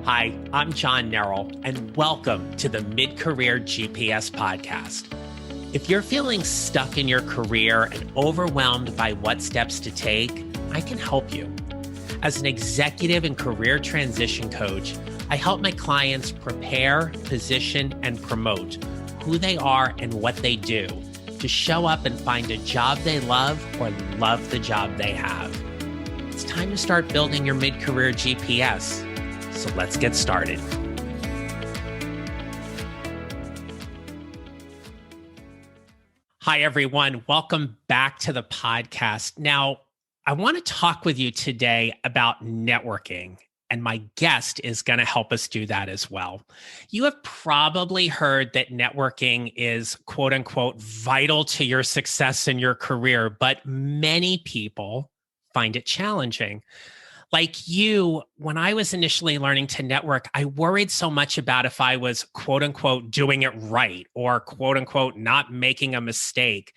Hi, I'm John Nerrell, and welcome to the Mid-Career GPS podcast. If you're feeling stuck in your career and overwhelmed by what steps to take, I can help you. As an executive and career transition coach, I help my clients prepare, position, and promote who they are and what they do to show up and find a job they love or love the job they have. It's time to start building your mid-career GPS. So let's get started. Hi, everyone. Welcome back to the podcast. Now, I want to talk with you today about networking, and my guest is going to help us do that as well. You have probably heard that networking is, quote unquote, vital to your success in your career, but many people find it challenging. Like you, when I was initially learning to network, I worried so much about if I was, quote unquote, doing it right or, quote unquote, not making a mistake.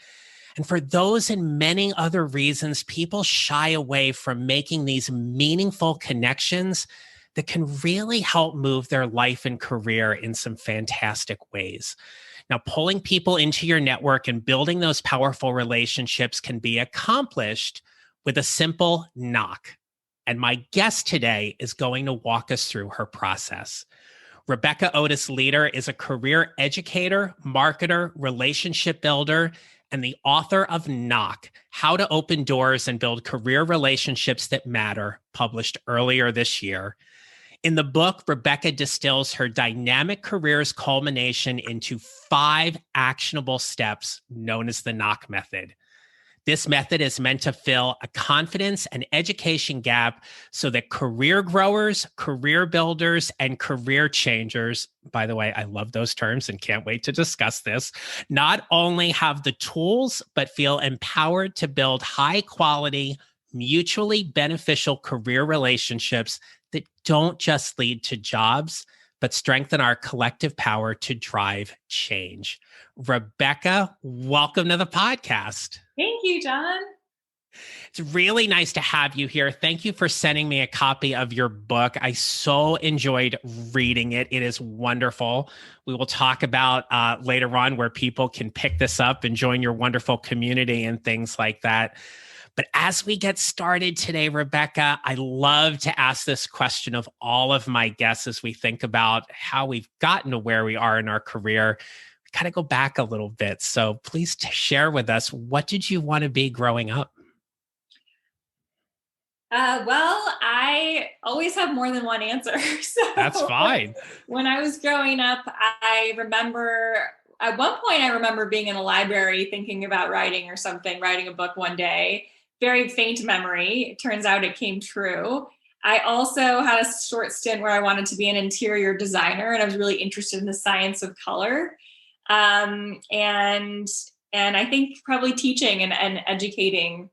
And for those and many other reasons, people shy away from making these meaningful connections that can really help move their life and career in some fantastic ways. Now, pulling people into your network and building those powerful relationships can be accomplished with a simple knock. And my guest today is going to walk us through her process. Rebecca Otis Leder is a career educator, marketer, relationship builder, and the author of Knock, How to Open Doors and Build Career Relationships That Matter, published earlier this year. In the book, Rebecca distills her dynamic career's culmination into 5 actionable steps known as the Knock method. This method is meant to fill a confidence and education gap so that career growers, career builders, and career changers, by the way, I love those terms and can't wait to discuss this, not only have the tools, but feel empowered to build high quality, mutually beneficial career relationships that don't just lead to jobs, but strengthen our collective power to drive change. Rebecca, welcome to the podcast. Thank you, John. It's really nice to have you here. Thank you for sending me a copy of your book. I so enjoyed reading it. It is wonderful. We will talk about later on where people can pick this up and join your wonderful community and things like that. But as we get started today, Rebecca, I love to ask this question of all of my guests as we think about how we've gotten to where we are in our career. We kind of go back a little bit. So please share with us, what did you want to be growing up? Well, I always have more than one answer. So that's fine. When I was growing up, I remember at one point, I remember being in a library thinking about writing a book one day. Very faint memory. It turns out it came true. I also had a short stint where I wanted to be an interior designer, and I was really interested in the science of color. And I think probably teaching and educating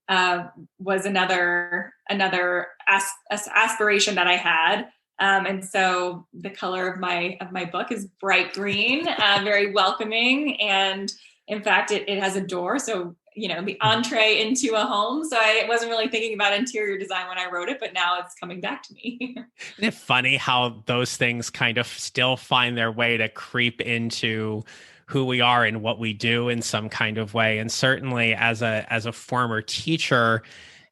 was another aspiration that I had. And so the color of my book is bright green, very welcoming, and in fact, it has a door. So the entree into a home. So I wasn't really thinking about interior design when I wrote it, but now it's coming back to me. Isn't it funny how those things kind of still find their way to creep into who we are and what we do in some kind of way? And certainly as a former teacher,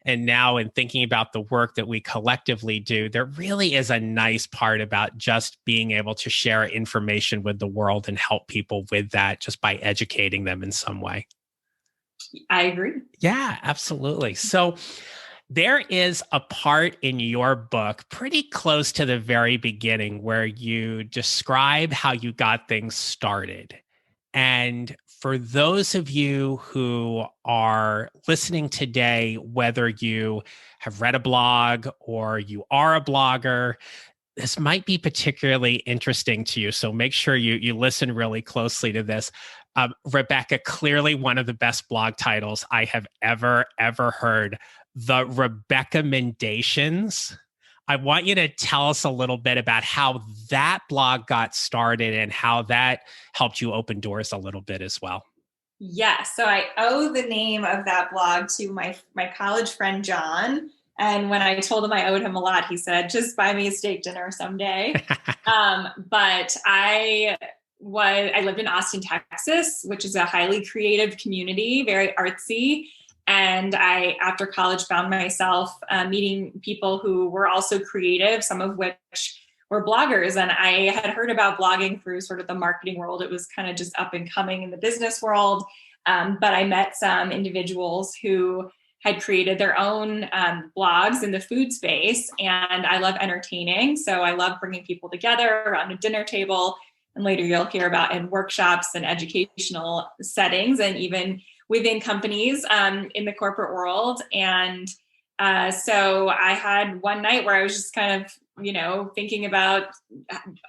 and now in thinking about the work that we collectively do, there really is a nice part about just being able to share information with the world and help people with that just by educating them in some way. I agree. Yeah, absolutely. So there is a part in your book pretty close to the very beginning where you describe how you got things started. And for those of you who are listening today, whether you have read a blog or you are a blogger, this might be particularly interesting to you. So make sure you listen really closely to this. Rebecca, clearly one of the best blog titles I have ever heard. The Rebecca-mendations. I want you to tell us a little bit about how that blog got started and how that helped you open doors a little bit as well. Yeah, so I owe the name of that blog to my college friend, John, And when I told him I owed him a lot, he said, just buy me a steak dinner someday. But I lived in Austin, Texas, which is a highly creative community, very artsy. And I, after college, found myself meeting people who were also creative, some of which were bloggers. And I had heard about blogging through sort of the marketing world. It was kind of just up and coming in the business world. But I met some individuals who had created their own blogs in the food space. And I love entertaining. So I love bringing people together around a dinner table. And later you'll hear about in workshops and educational settings, and even within companies in the corporate world. And so I had one night where I was just kind of, thinking about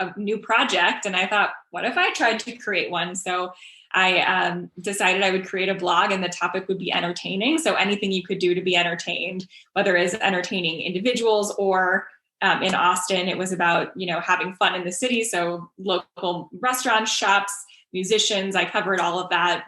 a new project. And I thought, what if I tried to create one? So I decided I would create a blog, and the topic would be entertaining. So anything you could do to be entertained, whether it's entertaining individuals or in Austin, it was about, having fun in the city. So local restaurants, shops, musicians, I covered all of that.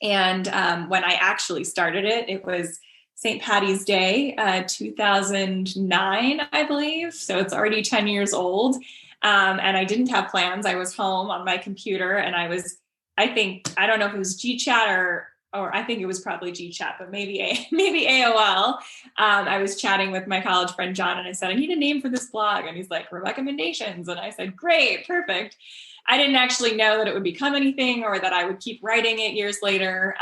And when I actually started it, it was St. Patty's Day, 2009, I believe. So it's already 10 years old. And I didn't have plans. I was home on my computer, and I don't know if it was GChat or I think it was probably GChat, but maybe AOL. I was chatting with my college friend, John, and I said, I need a name for this blog. And he's like, recommendations. And I said, great, perfect. I didn't actually know that it would become anything or that I would keep writing it years later.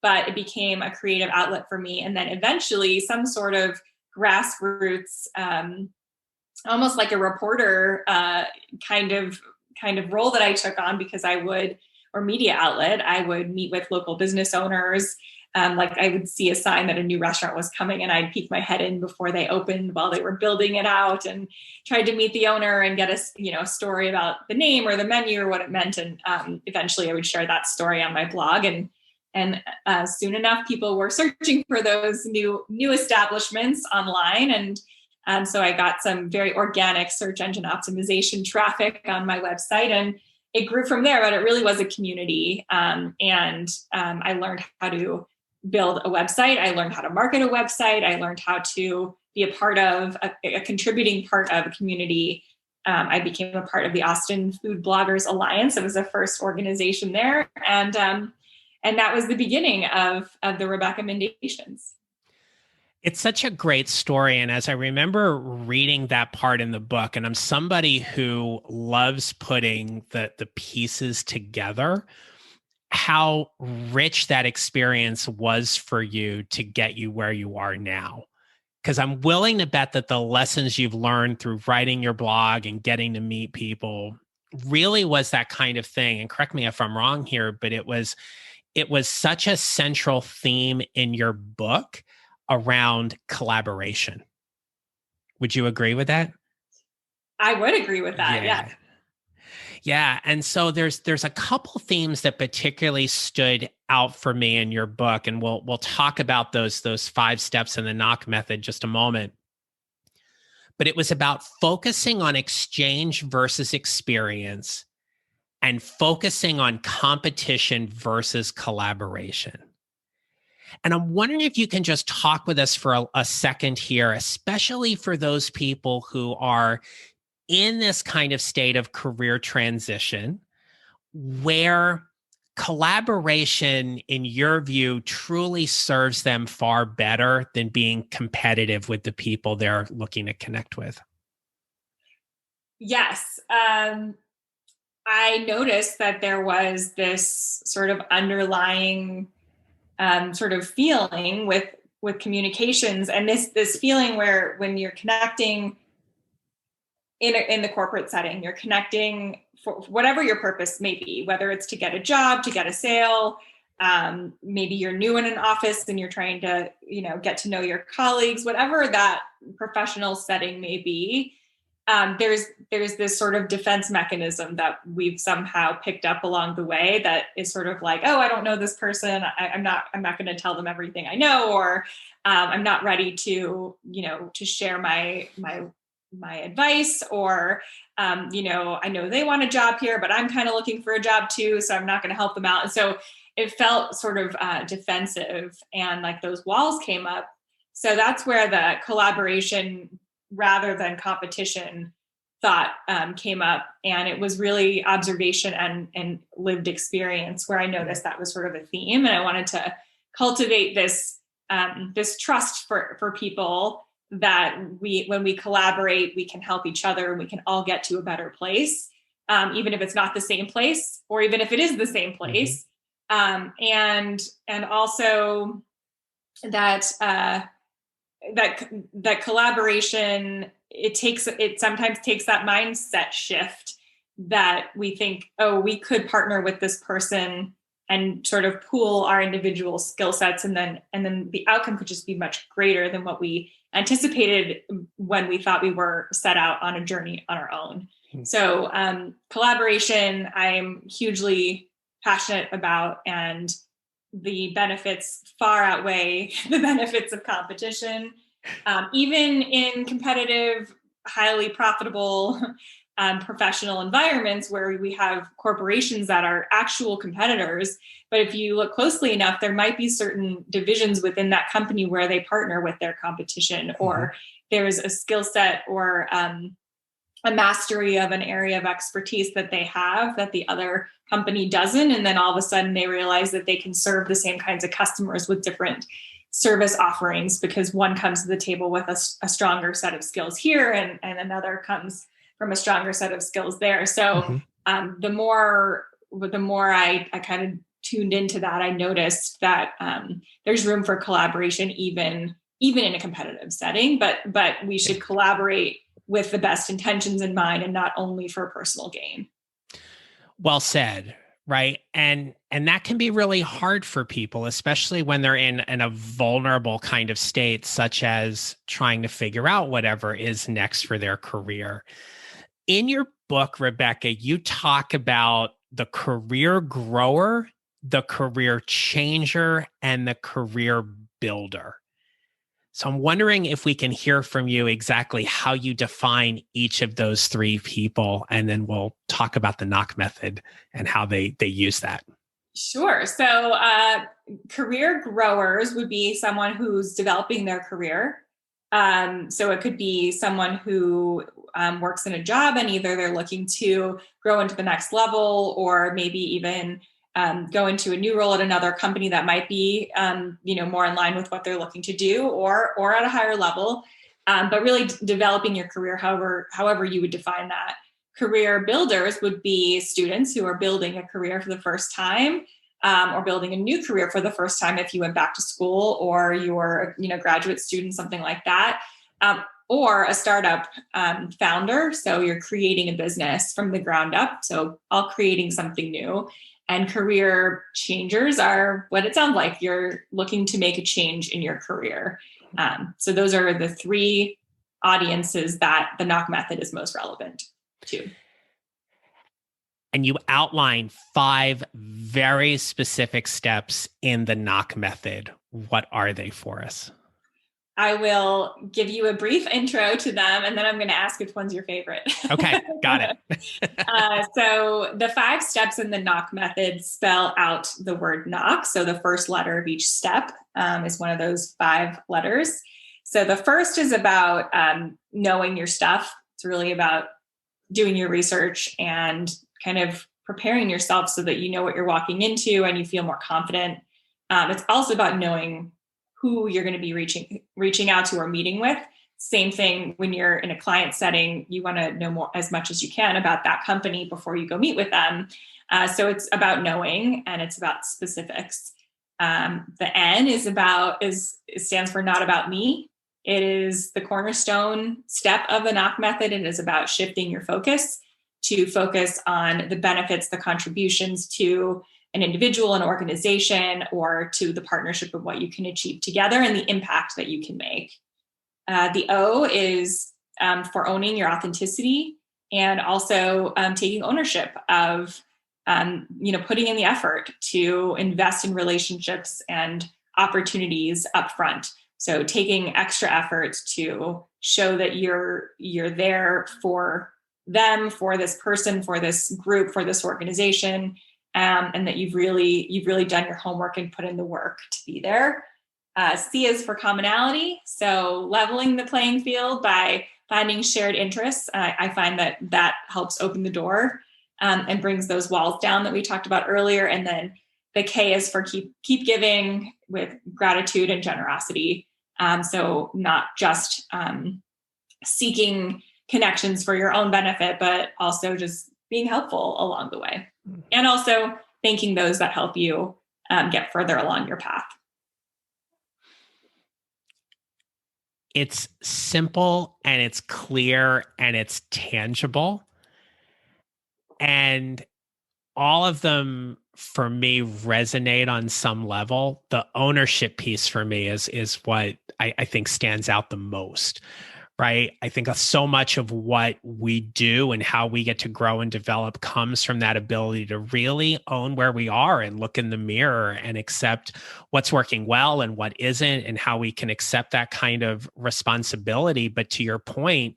But it became a creative outlet for me. And then eventually some sort of grassroots, almost like a reporter kind of role that I took on, because or media outlet, I would meet with local business owners. Like I would see a sign that a new restaurant was coming, and I'd peek my head in before they opened while they were building it out, and tried to meet the owner and get a story about the name or the menu or what it meant. And eventually I would share that story on my blog. And soon enough, people were searching for those new establishments online. And so I got some very organic search engine optimization traffic on my website, and it grew from there. But it really was a community. I learned how to build a website. I learned how to market a website. I learned how to be a part of a contributing part of a community. I became a part of the Austin Food Bloggers Alliance. It was the first organization there. And that was the beginning of the recommendations. It's such a great story. And as I remember reading that part in the book, and I'm somebody who loves putting the pieces together, how rich that experience was for you to get you where you are now. Because I'm willing to bet that the lessons you've learned through writing your blog and getting to meet people really was that kind of thing. And correct me if I'm wrong here, but it was such a central theme in your book around collaboration. Would you agree with that? I would agree with that. Yeah. Yeah. And so there's a couple themes that particularly stood out for me in your book. And we'll talk about those 5 steps in the knock method just a moment. But it was about focusing on exchange versus experience, and focusing on competition versus collaboration. And I'm wondering if you can just talk with us for a second here, especially for those people who are in this kind of state of career transition, where collaboration, in your view, truly serves them far better than being competitive with the people they're looking to connect with. Yes. I noticed that there was this sort of underlying sort of feeling with communications, and this feeling where when you're connecting in the corporate setting, you're connecting for whatever your purpose may be, whether it's to get a job, to get a sale, maybe you're new in an office and you're trying to get to know your colleagues, whatever that professional setting may be. There's this sort of defense mechanism that we've somehow picked up along the way that is sort of like, oh, I don't know this person. I'm not going to tell them everything I know, or I'm not ready to share my advice, or I know they want a job here, but I'm kind of looking for a job too, so I'm not going to help them out. And so it felt sort of defensive, and like those walls came up. So that's where the collaboration rather than competition thought came up. And it was really observation and lived experience where I noticed that was sort of a theme. And I wanted to cultivate this trust for people that when we collaborate, we can help each other and we can all get to a better place, even if it's not the same place, or even if it is the same place. And also that collaboration, it sometimes takes that mindset shift that we think, oh, we could partner with this person and sort of pool our individual skill sets, and then the outcome could just be much greater than what we anticipated when we thought we were set out on a journey on our own. So collaboration, I'm hugely passionate about, and the benefits far outweigh the benefits of competition. Even in competitive, highly profitable professional environments where we have corporations that are actual competitors. But if you look closely enough, there might be certain divisions within that company where they partner with their competition, or there's a skill set or a mastery of an area of expertise that they have that the other company doesn't. And then all of a sudden they realize that they can serve the same kinds of customers with different service offerings because one comes to the table with a stronger set of skills here and another comes from a stronger set of skills there. So the more I kind of tuned into that, I noticed that there's room for collaboration even in a competitive setting, but we should collaborate with the best intentions in mind and not only for personal gain. Well said, right? And that can be really hard for people, especially when they're in a vulnerable kind of state, such as trying to figure out whatever is next for their career. In your book, Rebecca, you talk about the career grower, the career changer, and the career builder. So I'm wondering if we can hear from you exactly how you define each of those three people, and then we'll talk about the knock method and how they use that. Sure. So career growers would be someone who's developing their career. So it could be someone who works in a job and either they're looking to grow into the next level, or maybe even go into a new role at another company that might be, more in line with what they're looking to do, or at a higher level. But really developing your career, however you would define that. Career builders would be students who are building a career for the first time, or building a new career for the first time if you went back to school, or you're a graduate student, something like that. Or a startup founder. So you're creating a business from the ground up. So all creating something new. And career changers are what it sounds like. You're looking to make a change in your career. So those are the three audiences that the knock method is most relevant to. And you outline 5 very specific steps in the knock method. What are they for us? I will give you a brief intro to them, and then I'm going to ask which one's your favorite. Okay, got it. So the 5 steps in the knock method spell out the word knock. So the first letter of each step is one of those 5 letters. So the first is about knowing your stuff. It's really about doing your research and kind of preparing yourself so that you know what you're walking into and you feel more confident. It's also about knowing who you're going to be reaching out to or meeting with. Same thing when you're in a client setting, you want to know more as much as you can about that company before you go meet with them. So it's about knowing, and it's about specifics. The N stands for not about me. It is the cornerstone step of the knock method. It is about shifting your focus to focus on the benefits, the contributions to an individual, an organization, or to the partnership of what you can achieve together and the impact that you can make. The O is for owning your authenticity, and also taking ownership of, putting in the effort to invest in relationships and opportunities up front. So taking extra efforts to show that you're there for them, for this person, for this group, for this organization. And that you've really done your homework and put in the work to be there. C is for commonality. So leveling the playing field by finding shared interests. I find that helps open the door and brings those walls down that we talked about earlier. And then the K is for keep giving with gratitude and generosity. So not just seeking connections for your own benefit, but also just being helpful along the way. And also thanking those that help you get further along your path. It's simple and it's clear and it's tangible. And all of them for me resonate on some level. The ownership piece for me is what I think stands out the most, right? I think so much of what we do and how we get to grow and develop comes from that ability to really own where we are and look in the mirror and accept what's working well and what isn't, and how we can accept that kind of responsibility. But to your point,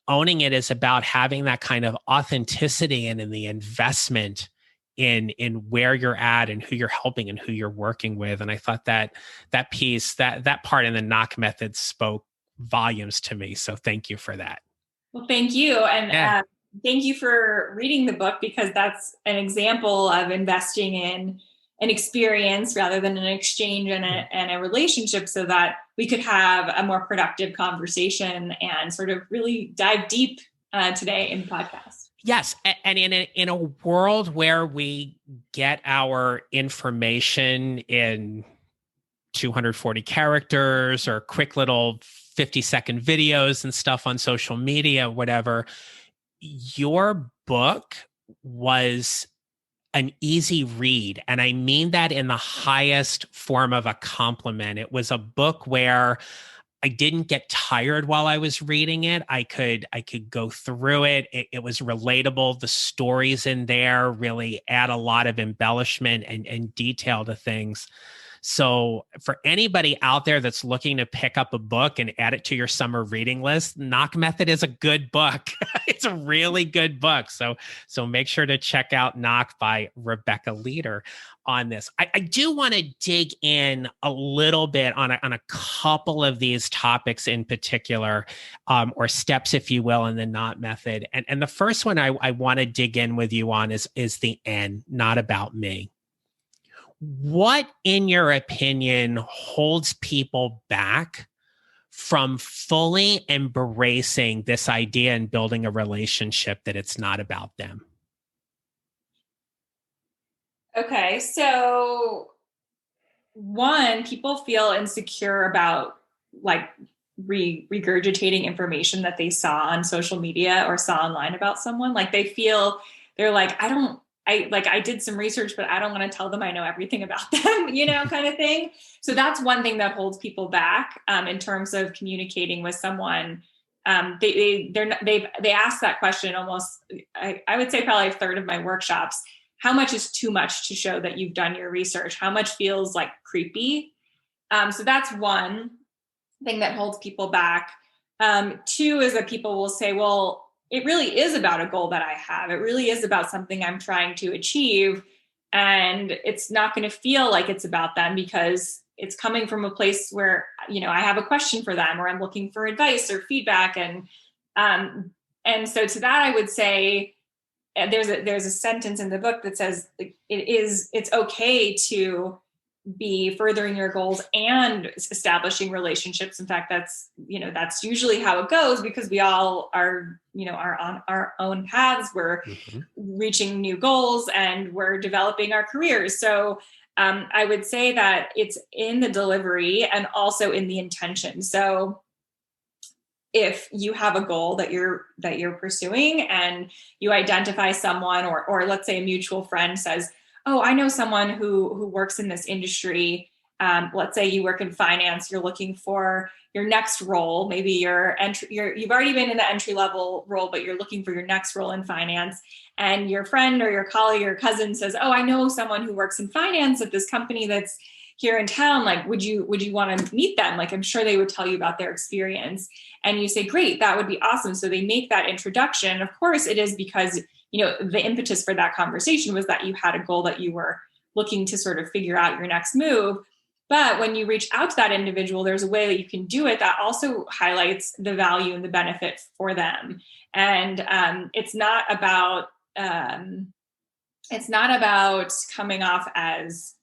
owning it is about having that kind of authenticity and in the investment in where you're at and who you're helping and who you're working with. And I thought that piece, that part in the knock method spoke volumes to me. So thank you for that. Well, thank you. And thank you for reading the book, because that's an example of investing in an experience rather than an exchange and a relationship, so that we could have a more productive conversation and sort of really dive deep today in the podcast. Yes. And in a world where we get our information in 240 characters or quick little 50-second videos and stuff on social media, whatever, your book was an easy read. And I mean that in the highest form of a compliment. It was a book where I didn't get tired while I was reading it. I could go through it. It was relatable. The stories in there really add a lot of embellishment and detail to things. So for anybody out there that's looking to pick up a book and add it to your summer reading list, Knock Method is a good book. It's a really good book. So make sure to check out Knock by Rebecca Leder on this. I do want to dig in a little bit on a couple of these topics in particular, or steps, if you will, in the Knock Method. And the first one I want to dig in with you on is the N, not about me. What, in your opinion, holds people back from fully embracing this idea and building a relationship that it's not about them? Okay, so one, people feel insecure about like regurgitating information that they saw on social media or saw online about someone. Like they're like, I did some research, but I don't want to tell them I know everything about them, kind of thing. So that's one thing that holds people back in terms of communicating with someone. They ask that question almost, I would say probably a third of my workshops. How much is too much to show that you've done your research? How much feels like creepy? So that's one thing that holds people back. Two is that people will say, well, it really is about a goal that I have. It really is about something I'm trying to achieve. And it's not going to feel like it's about them, because it's coming from a place where, I have a question for them, or I'm looking for advice or feedback. And so to that, I would say there's a sentence in the book that says it's okay to be furthering your goals and establishing relationships. In fact, that's usually how it goes, because we all are on our own paths. We're reaching new goals and we're developing our careers. So I would say that it's in the delivery and also in the intention. So if you have a goal that you're pursuing and you identify someone, or let's say a mutual friend says, oh, I know someone who works in this industry. Let's say you work in finance, you're looking for your next role. Maybe you've already been in the entry level role, but you're looking for your next role in finance. And your friend or your colleague or cousin says, oh, I know someone who works in finance at this company that's here in town. Like, would you want to meet them? Like, I'm sure they would tell you about their experience. And you say, great, that would be awesome. So they make that introduction. Of course, it is because the impetus for that conversation was that you had a goal that you were looking to sort of figure out your next move. But when you reach out to that individual, there's a way that you can do it that also highlights the value and the benefit for them. And it's not about coming off as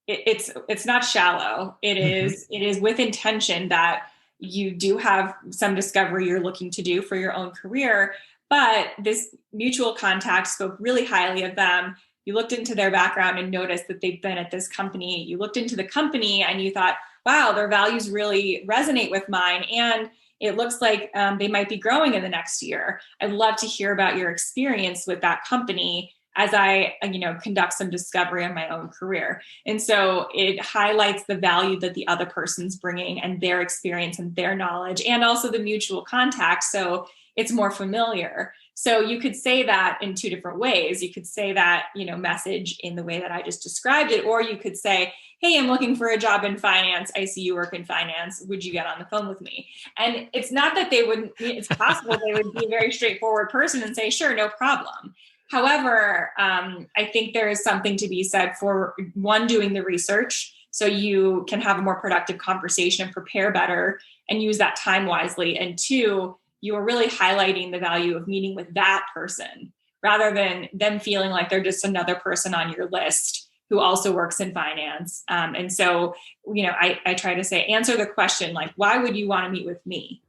it's not shallow. It is with intention that you do have some discovery you're looking to do for your own career. But this mutual contact spoke really highly of them. You looked into their background and noticed that they've been at this company. You looked into the company and you thought, wow, their values really resonate with mine. And it looks like they might be growing in the next year. I'd love to hear about your experience with that company as I, conduct some discovery on my own career. And so it highlights the value that the other person's bringing and their experience and their knowledge, and also the mutual contact. So it's more familiar. So you could say that in two different ways. You could say that, message in the way that I just described it, or you could say, hey, I'm looking for a job in finance. I see you work in finance. Would you get on the phone with me? And it's not that they wouldn't, it's possible they would be a very straightforward person and say, sure, no problem. However, I think there is something to be said for one, doing the research so you can have a more productive conversation and prepare better and use that time wisely. And two, you are really highlighting the value of meeting with that person rather than them feeling like they're just another person on your list who also works in finance. And so, I try to say, answer the question, like, why would you want to meet with me?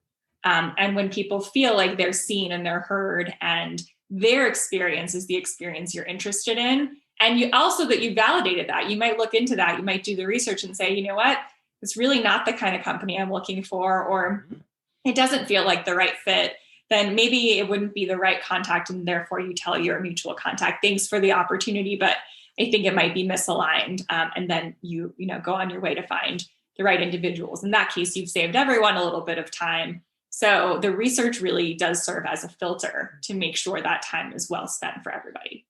And when people feel like they're seen and they're heard and their experience is the experience you're interested in, and you also that you validated that, you might look into that, you might do the research and say, you know what, it's really not the kind of company I'm looking for, or it doesn't feel like the right fit, then maybe it wouldn't be the right contact. And therefore you tell your mutual contact, thanks for the opportunity, but I think it might be misaligned. And then you go on your way to find the right individuals. In that case, you've saved everyone a little bit of time. So the research really does serve as a filter to make sure that time is well spent for everybody.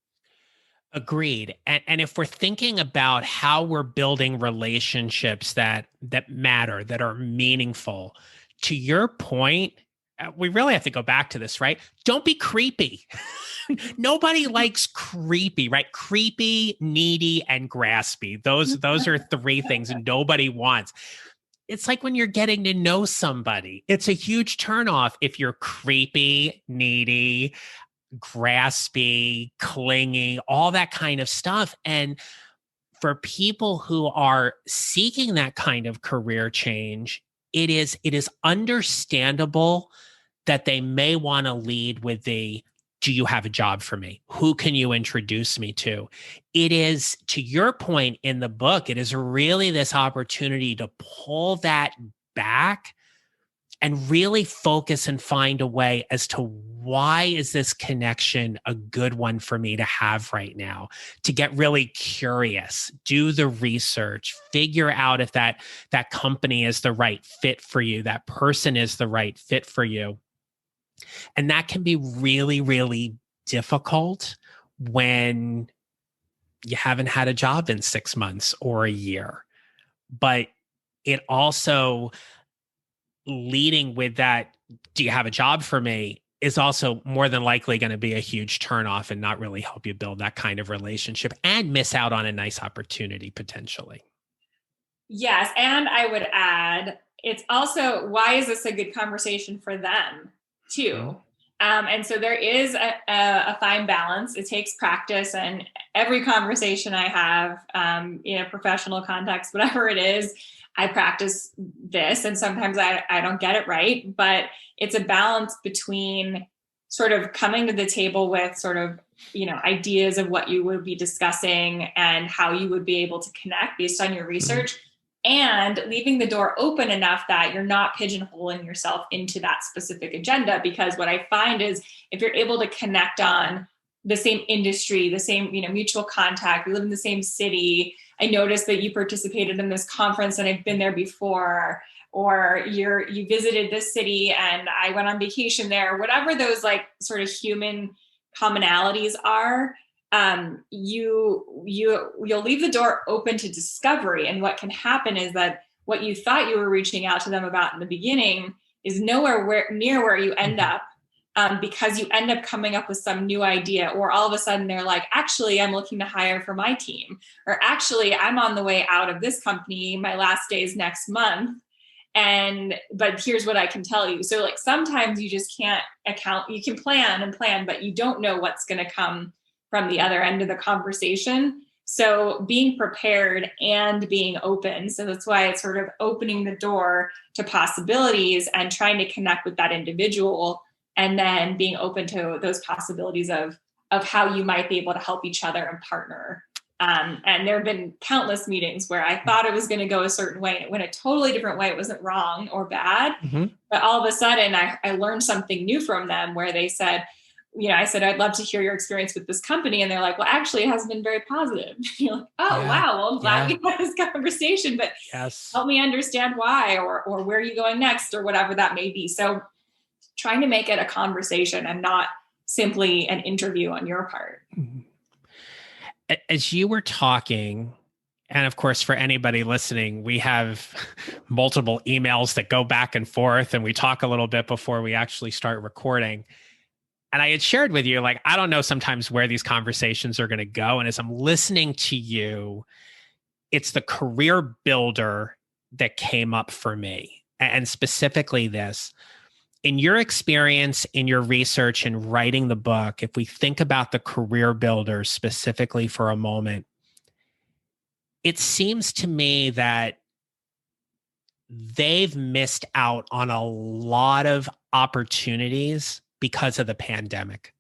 Agreed. And if we're thinking about how we're building relationships that matter, that are meaningful, to your point, we really have to go back to this, right? Don't be creepy. Nobody likes creepy, right? Creepy, needy, and graspy. Those are three things nobody wants. It's like when you're getting to know somebody, it's a huge turnoff if you're creepy, needy, graspy, clingy, all that kind of stuff. And for people who are seeking that kind of career change, it is understandable that they may want to lead with the, do you have a job for me? Who can you introduce me to? It is, to your point in the book, it is really this opportunity to pull that back and really focus and find a way as to why is this connection a good one for me to have right now, to get really curious, do the research, figure out if that company is the right fit for you, that person is the right fit for you. And that can be really, really difficult when you haven't had a job in 6 months or a year. But it also, leading with that, do you have a job for me, is also more than likely going to be a huge turnoff and not really help you build that kind of relationship and miss out on a nice opportunity potentially. Yes. And I would add, it's also, why is this a good conversation for them too? And so there is a fine balance. It takes practice, and every conversation I have in a professional context, whatever it is, I practice this, and sometimes I don't get it right, but it's a balance between sort of coming to the table with sort of, ideas of what you would be discussing and how you would be able to connect based on your research, and leaving the door open enough that you're not pigeonholing yourself into that specific agenda. Because what I find is if you're able to connect on the same industry, the same, mutual contact, we live in the same city, I noticed that you participated in this conference and I've been there before, or you visited this city and I went on vacation there, whatever those like sort of human commonalities are, you'll leave the door open to discovery. And what can happen is that what you thought you were reaching out to them about in the beginning is nowhere near where you end up. because you end up coming up with some new idea, or all of a sudden they're like, actually, I'm looking to hire for my team, or actually, I'm on the way out of this company. My last day is next month. But here's what I can tell you. So like sometimes you just can't account, you can plan and plan, but you don't know what's going to come from the other end of the conversation. So being prepared and being open. So that's why it's sort of opening the door to possibilities and trying to connect with that individual, and then being open to those possibilities of how you might be able to help each other and partner. And there have been countless meetings where I thought it was going to go a certain way and it went a totally different way. It wasn't wrong or bad, but all of a sudden I learned something new from them, where they said, I said, I'd love to hear your experience with this company. And they're like, well, actually it hasn't been very positive. You're like, oh, yeah. Wow. Well, I'm glad we had this conversation, but help me understand why, or where are you going next, or whatever that may be. So trying to make it a conversation and not simply an interview on your part. As you were talking, and of course, for anybody listening, we have multiple emails that go back and forth, and we talk a little bit before we actually start recording. And I had shared with you, like, I don't know sometimes where these conversations are going to go. And as I'm listening to you, it's the career builder that came up for me. And specifically this. In your experience, in your research and writing the book, if we think about the career builders specifically for a moment, it seems to me that they've missed out on a lot of opportunities because of the pandemic.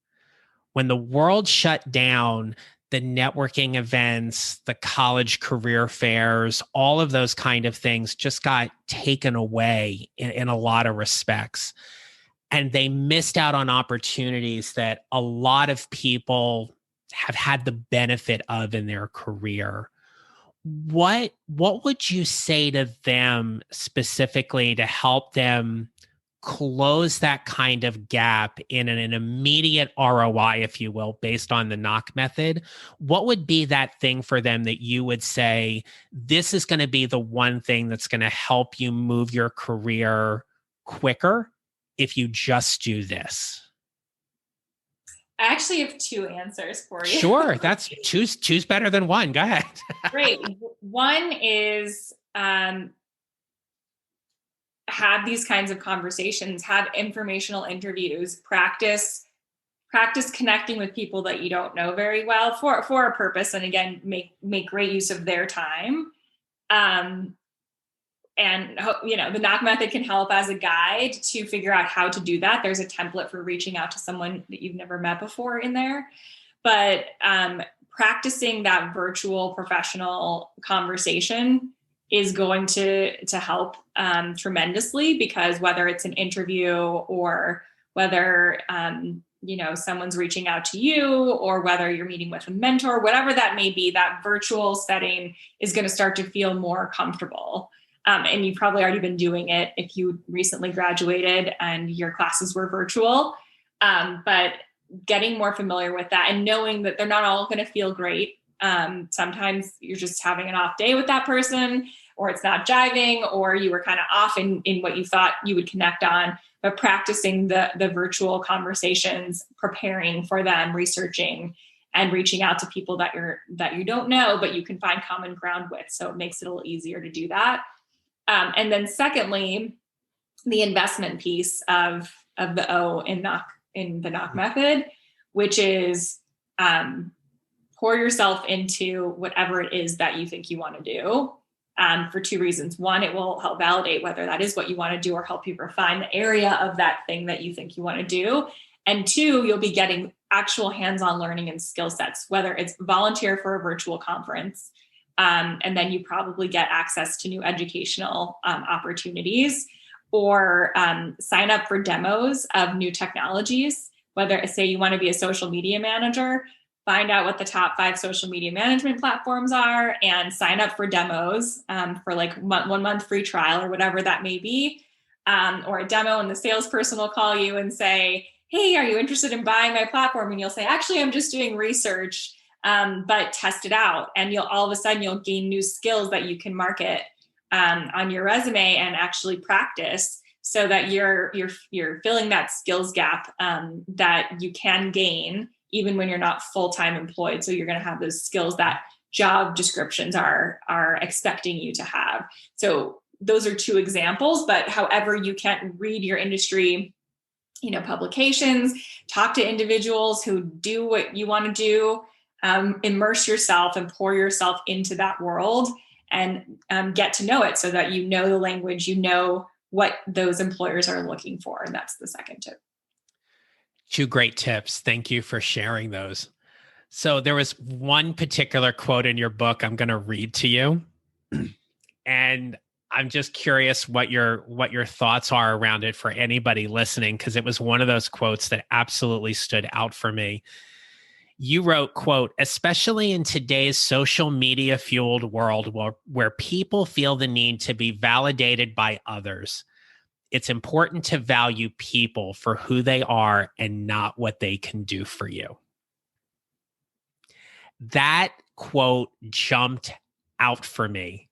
When the world shut down, the networking events, the college career fairs, all of those kind of things just got taken away in a lot of respects. And they missed out on opportunities that a lot of people have had the benefit of in their career. What would you say to them specifically to help them close that kind of gap in an immediate ROI, if you will, based on the knock method? What would be that thing for them that you would say, this is going to be the one thing that's going to help you move your career quicker if you just do this? I actually have two answers for you. Sure. That's choose better than one. Go ahead. Great. One is, have these kinds of conversations, have informational interviews, practice connecting with people that you don't know very well for a purpose. And again, make great use of their time. And the knock method can help as a guide to figure out how to do that. There's a template for reaching out to someone that you've never met before in there, but practicing that virtual professional conversation is going to help tremendously, because whether it's an interview or whether someone's reaching out to you, or whether you're meeting with a mentor, whatever that may be, that virtual setting is going to start to feel more comfortable. And you've probably already been doing it if you recently graduated and your classes were virtual. But getting more familiar with that and knowing that they're not all going to feel great. Sometimes you're just having an off day with that person, or it's not jiving, or you were kind of off in what you thought you would connect on. But practicing the virtual conversations, preparing for them, researching, and reaching out to people that you don't know, but you can find common ground with. So it makes it a little easier to do that. And then secondly, the investment piece of the O in the knock method, which is pour yourself into whatever it is that you think you want to do, for two reasons. One, it will help validate whether that is what you want to do, or help you refine the area of that thing that you think you want to do. And two, you'll be getting actual hands-on learning and skill sets, whether it's volunteer for a virtual conference, and then you probably get access to new educational opportunities, or sign up for demos of new technologies. Whether, say, you want to be a social media manager, find out what the top 5 social media management platforms are and sign up for demos for like 1 month free trial or whatever that may be, or a demo, and the salesperson will call you and say, hey, are you interested in buying my platform? And you'll say, actually, I'm just doing research. But test it out, and all of a sudden you'll gain new skills that you can market on your resume and actually practice. so that you're filling that skills gap that you can gain even when you're not full-time employed. So you're going to have those skills that job descriptions are expecting you to have. So those are two examples, but however you can read your industry, publications, talk to individuals who do what you want to do, immerse yourself and pour yourself into that world and get to know it so that you know the language, you know what those employers are looking for. And that's the second tip. Two great tips. Thank you for sharing those. So there was one particular quote in your book I'm going to read to you. And I'm just curious what your thoughts are around it for anybody listening, because it was one of those quotes that absolutely stood out for me. You wrote, quote, especially in today's social media fueled world where people feel the need to be validated by others, it's important to value people for who they are and not what they can do for you. That quote jumped out for me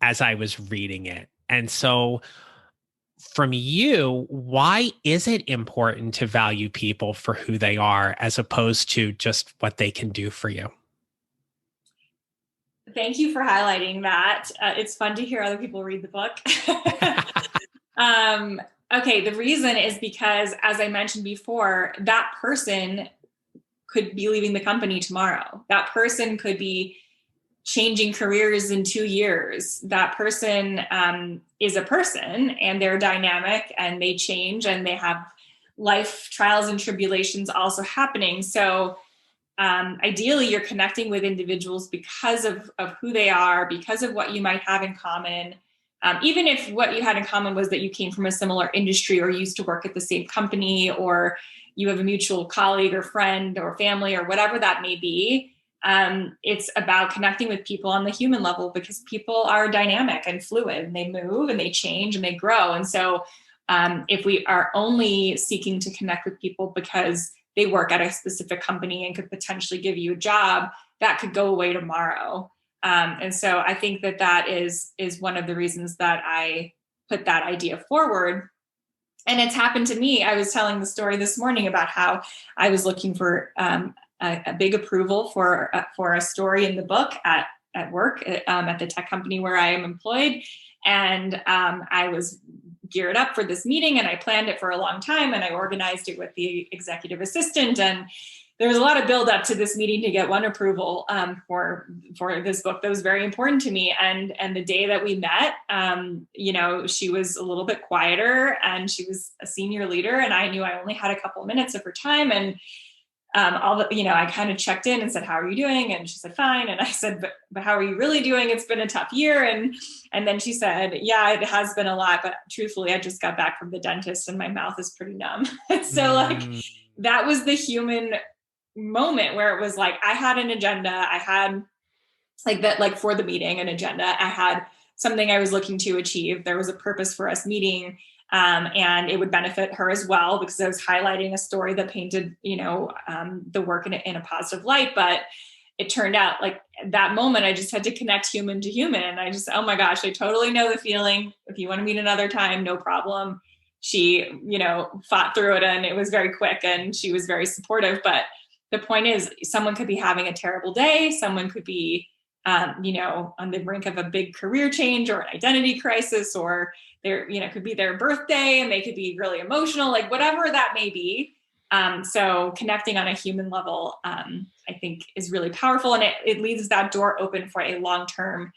as I was reading it. And so from you, why is it important to value people for who they are as opposed to just what they can do for you? Thank you for highlighting that. It's fun to hear other people read the book. Okay, the reason is because, as I mentioned before, that person could be leaving the company tomorrow. That person could be changing careers in 2 years. That person is a person, and they're dynamic and they change and they have life trials and tribulations also happening. So ideally, you're connecting with individuals because of who they are, because of what you might have in common. Even if what you had in common was that you came from a similar industry or used to work at the same company, or you have a mutual colleague or friend or family or whatever that may be. It's about connecting with people on the human level, because people are dynamic and fluid and they move and they change and they grow. And so if we are only seeking to connect with people because they work at a specific company and could potentially give you a job, that could go away tomorrow. And so I think that is one of the reasons that I put that idea forward. And it's happened to me. I was telling the story this morning about how I was looking for a big approval for a story in the book at work at the tech company where I am employed. And I was geared up for this meeting, and I planned it for a long time, and I organized it with the executive assistant. And there was a lot of build up to this meeting to get one approval for this book that was very important to me. And the day that we met, she was a little bit quieter, and she was a senior leader, and I knew I only had a couple of minutes of her time. And I kind of checked in and said, "How are you doing?" And she said, "Fine." And I said, but how are you really doing? It's been a tough year. And then she said, "Yeah, it has been a lot, but truthfully, I just got back from the dentist and my mouth is pretty numb." So that was the human moment where it was like, I had an agenda. I had for the meeting, an agenda. I had something I was looking to achieve. There was a purpose for us meeting. And it would benefit her as well, because I was highlighting a story that painted, the work in a positive light. But it turned out like that moment, I just had to connect human to human. And I just, oh my gosh, I totally know the feeling. If you want to meet another time, no problem. She, fought through it, and it was very quick, and she was very supportive. But the point is, someone could be having a terrible day. Someone could be, on the brink of a big career change or an identity crisis, or could be their birthday and they could be really emotional, like whatever that may be. So connecting on a human level, I think is really powerful. And it leaves that door open for a long-term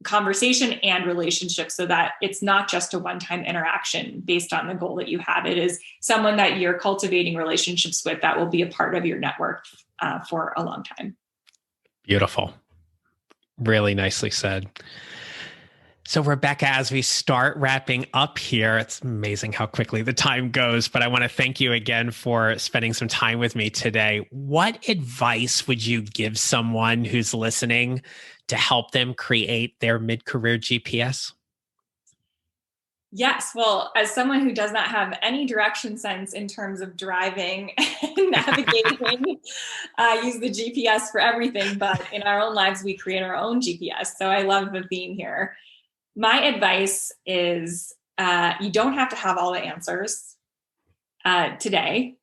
conversation and relationship, so that it's not just a one-time interaction based on the goal that you have. It is someone that you're cultivating relationships with that will be a part of your network for a long time. Beautiful. Really nicely said. So, Rebecca, as we start wrapping up here, it's amazing how quickly the time goes, but I want to thank you again for spending some time with me today. What advice would you give someone who's listening to help them create their mid-career GPS? Yes. Well, as someone who does not have any direction sense in terms of driving and navigating, I use the GPS for everything, but in our own lives, we create our own GPS. So I love the theme here. My advice is you don't have to have all the answers today.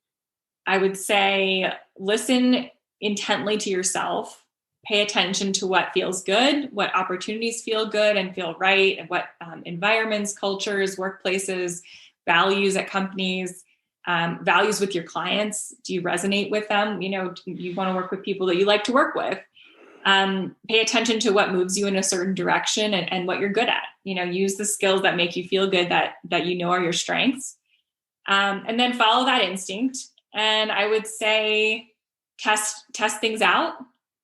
I would say listen intently to yourself. Pay attention to what feels good, what opportunities feel good and feel right, and what environments, cultures, workplaces, values at companies, values with your clients. Do you resonate with them? You know, you want to work with people that you like to work with. Pay attention to what moves you in a certain direction and what you're good at. You know, use the skills that make you feel good, that you know are your strengths. And then follow that instinct. And I would say test things out.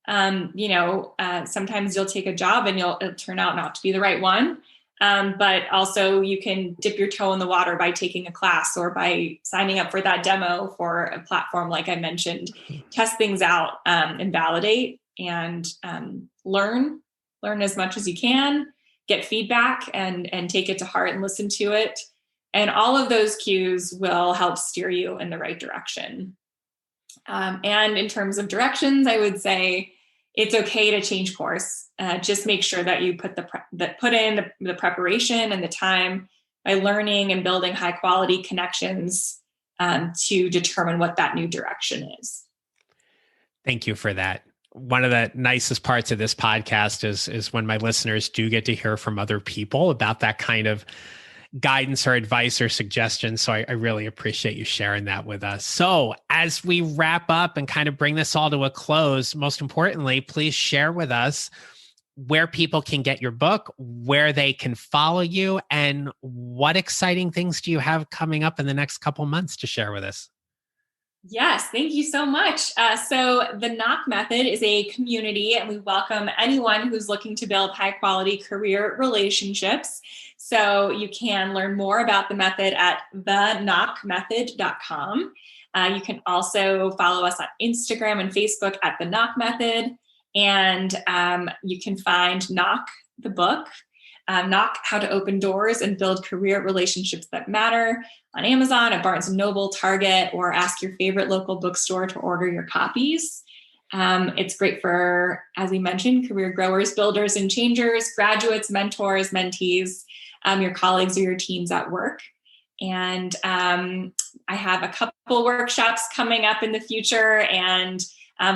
Sometimes you'll take a job and it'll turn out not to be the right one. But also you can dip your toe in the water by taking a class or by signing up for that demo for a platform, like I mentioned. Test things out and validate and learn as much as you can, get feedback and take it to heart and listen to it. And all of those cues will help steer you in the right direction. And in terms of directions, I would say it's okay to change course. Just make sure that you put in the preparation and the time by learning and building high quality connections to determine what that new direction is. Thank you for that. One of the nicest parts of this podcast is when my listeners do get to hear from other people about that kind of guidance or advice or suggestions. So I really appreciate you sharing that with us. So as we wrap up and kind of bring this all to a close, most importantly, please share with us where people can get your book, where they can follow you, and what exciting things do you have coming up in the next couple months to share with us? Yes, thank you so much. So the Knock Method is a community, and we welcome anyone who's looking to build high quality career relationships. So you can learn more about the method at theknockmethod.com. You can also follow us on Instagram and Facebook at The Knock Method. And you can find Knock, the book, Knock, How to Open Doors and Build Career Relationships That Matter, on Amazon, at Barnes & Noble, Target, or ask your favorite local bookstore to order your copies. It's great for, as we mentioned, career growers, builders, and changers, graduates, mentors, mentees, your colleagues or your teams at work. And I have a couple workshops coming up in the future. And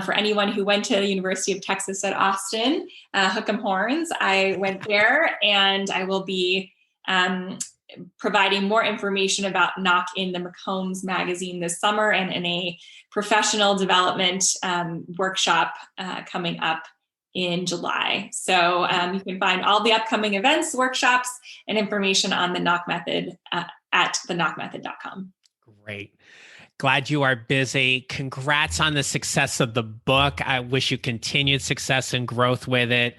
for anyone who went to the University of Texas at Austin, Hook 'em Horns, I went there, and I will be providing more information about Knock in the McCombs magazine this summer, and in a professional development workshop coming up in July. So you can find all the upcoming events, workshops, and information on the Knock Method at theknockmethod.com. Great. Glad you are busy. Congrats on the success of the book. I wish you continued success and growth with it.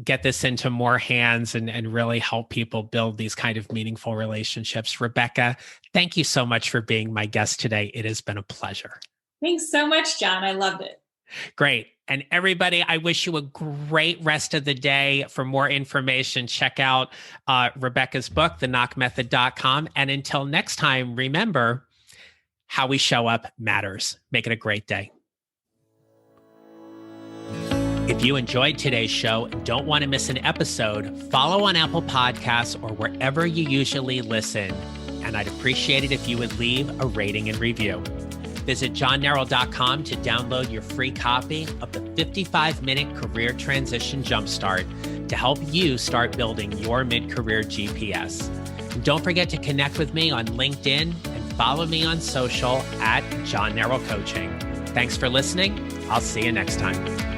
Get this into more hands and really help people build these kind of meaningful relationships. Rebecca, thank you so much for being my guest today. It has been a pleasure. Thanks so much, John. I loved it. Great. And everybody, I wish you a great rest of the day. For more information, check out Rebecca's book, theknockmethod.com. And until next time, remember, how we show up matters. Make it a great day. If you enjoyed today's show and don't want to miss an episode, follow on Apple Podcasts or wherever you usually listen. And I'd appreciate it if you would leave a rating and review. Visit johnnarroll.com to download your free copy of the 55-minute career transition jumpstart to help you start building your mid-career GPS. And don't forget to connect with me on LinkedIn and follow me on social at John Narroll Coaching. Thanks for listening. I'll see you next time.